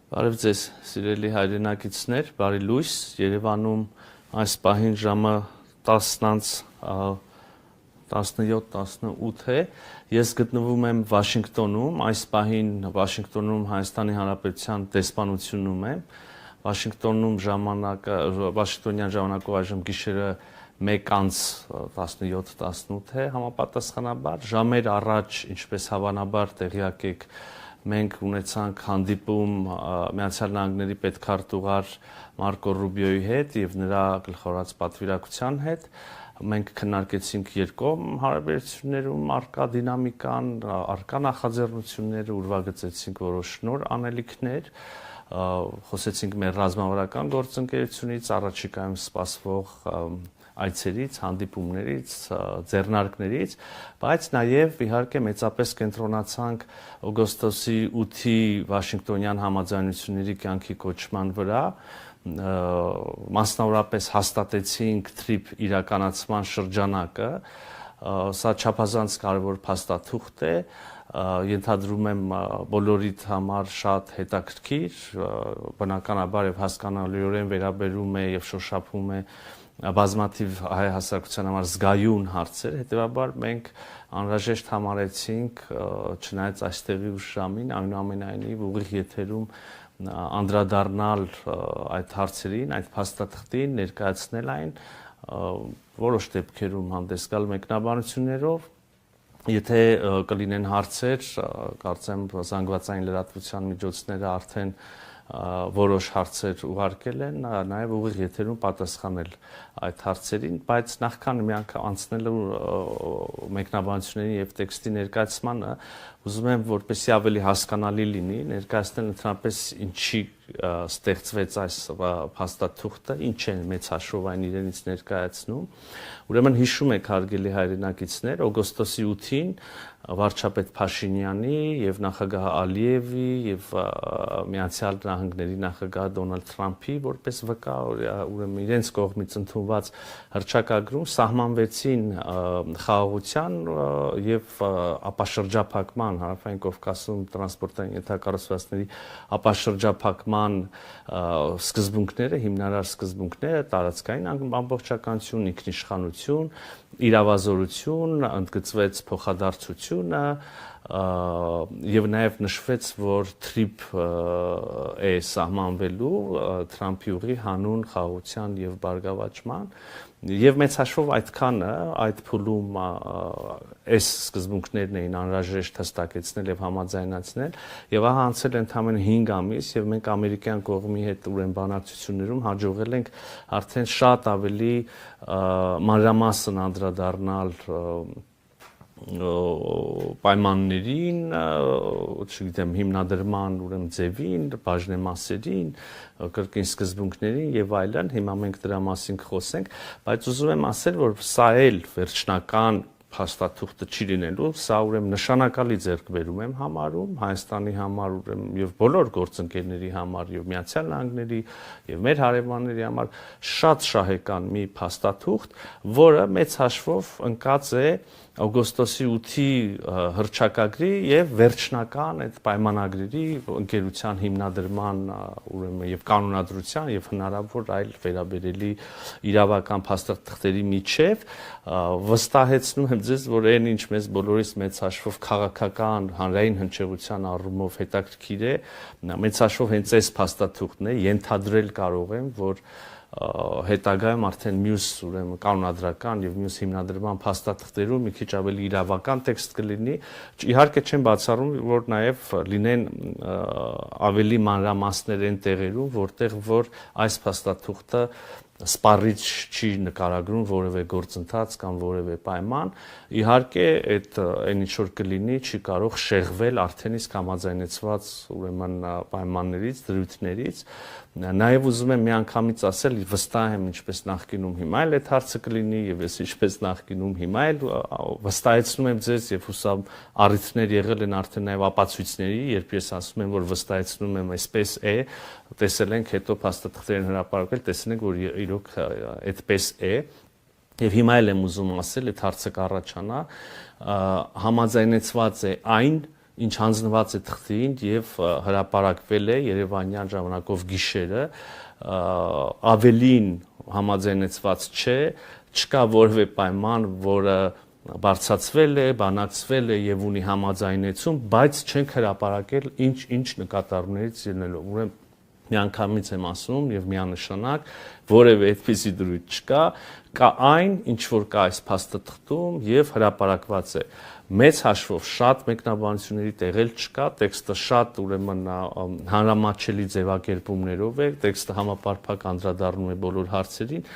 Բարև ձեզ, սիրելի հայրենակիցներ, բարի լույս, Երևանում այս պահին ժամը 10:17-18 է, ես գտնվում եմ Վաշինգտոնում, այս պահին Վաշինգտոնում Հայաստանի Հանրապետության դեսպանությունում եմ, Վաշինգտոնյան ժամանակով այժմ գիշերը 1:17-18 է համապատասխանաբար, ժամեր առաջ, ինչպես հավանաբար տեղյակ եք, մենք ունեցանք հանդիպում Միացյալ Նահանգների պետքարտուղար Մարկո Ռուբիոյի հետ եւ նրա գլխավորած պատվիրակության հետ։ Մենք քննարկեցինք երկկողմ հարաբերություններում առկա դինամիկան, առկա նախաձեռնությունները, ուրվագծեցինք որոշ նոր անելիքներ, խոսեցինք մեր ռազմավարական գործընկերությունից, առաջիկայում սպասվող այցերից, հանդիպումներից, ձեռնարկներից, բայց նաև իհարկե մեծապես կենտրոնացանք օգոստոսի 8-ի Վաշինգտոնյան համաձայնությունների կյանքի կոչման վրա, մասնավորապես հաստատեցինք թրիփ իրականացման շրջանակը, սա չափազանց կարևոր փաստաթուղթ է, ենթադրում եմ բոլորիդ համար շատ հետաքրքիր, բնականաբար եւ հասկանալիորեն վերաբերում է եւ շոշափում է բազմաթիվ հայ հասարակության համար զգայուն հարցեր, հետեւաբար մենք անհրաժեշտ համարեցինք, չնայած այստեղի ուշ ժամին, այնուամենայնիվ ուղիղ եթերում անդրադառնալ այդ հարցերին, այդ փաստաթղթին, ներկայացնել այն, որոշ դեպքերում հանդես գալ մեկնաբանություններով, եթե կլինեն հարցեր, կարծեմ զանգվածային լրատվության միջոցները արդեն որոշ հարցեր ուղարկել են, նաև ուղիղ եթերում պատասխանել այդ հարցերին, բայց նախքան մի անգամ անցնելու մեկնաբանությունների եւ տեքստի ներկայացմանը, ուզում եմ որպեսզի ավելի հասկանալի լինի, ներկայացնել ընդհանրապես ինչի ստեղծվեց այս փաստաթուղթը, ինչ է մեծ հաշվով այն իրենից ներկայացնում։ Ուրեմն հիշում եք հարգելի հայրենակիցներ, օգոստոսի 8-ին վարչապետ Փաշինյանի եւ նախագահ Ալիևի եւ Միացյալ Նահանգների նախագահ Դոնալդ Թրամփի որպես վկա, ուրեմն իրենց կողմից ընդունված հռչակագրում սահմանվեցին խաղաղության եւ ապաշրջափակման հարավային Կովկասում տրանսպորտային ենթակառուցվածքների ապաշրջափակման սկզբունքները, հիմնարար սկզբունքները, տարածքային ամբողջականություն, ինքնիշխանություն, իրավազորություն, ընդգծվեց փոխադարձությունը եւ նաեւ նշվեց, որ թրիփ է սահմանվելու Թրամփի ուղի հանուն խաղաղության եւ բարգավաճման եւ մեծ հաշվով այդքանը այդ փուլում այս սկզբունքներն էին անհրաժեշտ հստակեցնել եւ համաձայնացնել եւ ահա անցել է ընդամենը 5 ամիս եւ մենք ամերիկյան կողմի հետ ուրեմն բանակցություններում հաջողել ենք արդեն շատ ավելի մանրամասն անդրադառնալ պայմաններին, չգիտեմ, հիմնադրման ուրեմն ձևին, բաժնեմասերին, կրկին սկզբունքներին եւ այլն, հիմա մենք դրա մասին կխոսենք, բայց ուզում եմ ասել, որ սա էլ վերջնական փաստաթուղթը չի լինելու, սա ուրեմն նշանակալի ձեռքբերում եմ համարում Հայաստանի համար ուրեմն եւ բոլոր գործընկերների համար եւ Միացյալ Նահանգների եւ մեր հարևանների համար շատ շահեկան մի փաստաթուղթ, որը մեծ հաշվով ընկած է օգոստոսի 8-ի հռչակագրի եւ վերջնական այդ պայմանագրերի ընկերության հիմնադրման ուրեմն եւ կանոնադրության եւ հնարավոր այլ վերաբերելի իրավական փաստաթղթերի միջև վստահեցնում եմ ձեզ, որ այն ինչ մեզ բոլորիս մեծ հաշվով քաղաքական հանրային հնչեղության առումով հետաքրքիր է, մեծ հաշվով հենց այս փաստաթուղթն է, ենթադրել կարող եմ, որ հետագայում արդեն մյուս ուրեմն կանոնադրական եւ մյուս հիմնադրման փաստաթղթերում մի քիչ ավելի իրավական տեքստ կլինի, իհարկե չեմ բացառում, որ նաեւ լինեն ավելի մանրամասներ այն տեղերում, որտեղ որ այս փաստաթուղթը սպառիչ չի նկարագրում որևէ գործընթաց կամ որևէ պայման, իհարկե այդ այն ինչ որ կլինի չի կարող շեղվել արդեն իսկ համաձայնեցված ուրեմն պայմաններից, դրույթներից, նաեւ ուզում եմ միանգամից ասել, վստահ եմ ինչպես նախկինում հիմա էլ այդ հարցը կլինի եւ ես ինչպես նախկինում հիմա էլ վստահեցնում եմ ձեզ եւ հուսամ առիթներ եղել են արդեն նաեւ ապացույցների, երբ ես ասում եմ, որ վստահեցնում եմ այսպես է, տեսել ենք հետո փաստաթղթերն հրապարակել, տեսել ենք, որ իրոք այդպես է եւ հիմա էլ եմ ուզում ասել, այդ հարցը կառաջանա, համաձայնեցված է այն ինչ հանձնված է թղթին եւ հրապարակվել է Երևանյան ժամանակով գիշերը, ավելին համաձայնեցված չէ, չկա որևէ պայման, որը բարձրացվել է, բանակցվել է եւ ունի համաձայնեցում, բայց չենք հրապարակել ինչ նկատառումներից ելնելով։ Ուրեմն միանգամից եմ ասում եւ միանշանակ որևէ այդպիսի դրույթ չկա, կա այն, ինչ որ կա այս փաստաթղթում եւ հրապարակված է։ Մեծ հաշվով շատ մեկնաբանությունների տեղել չկա, տեքստը շատ ուրեմն հանրամատչելի ձևակերպումներով է, տեքստը համապարփակ անդրադառնում է բոլոր հարցերին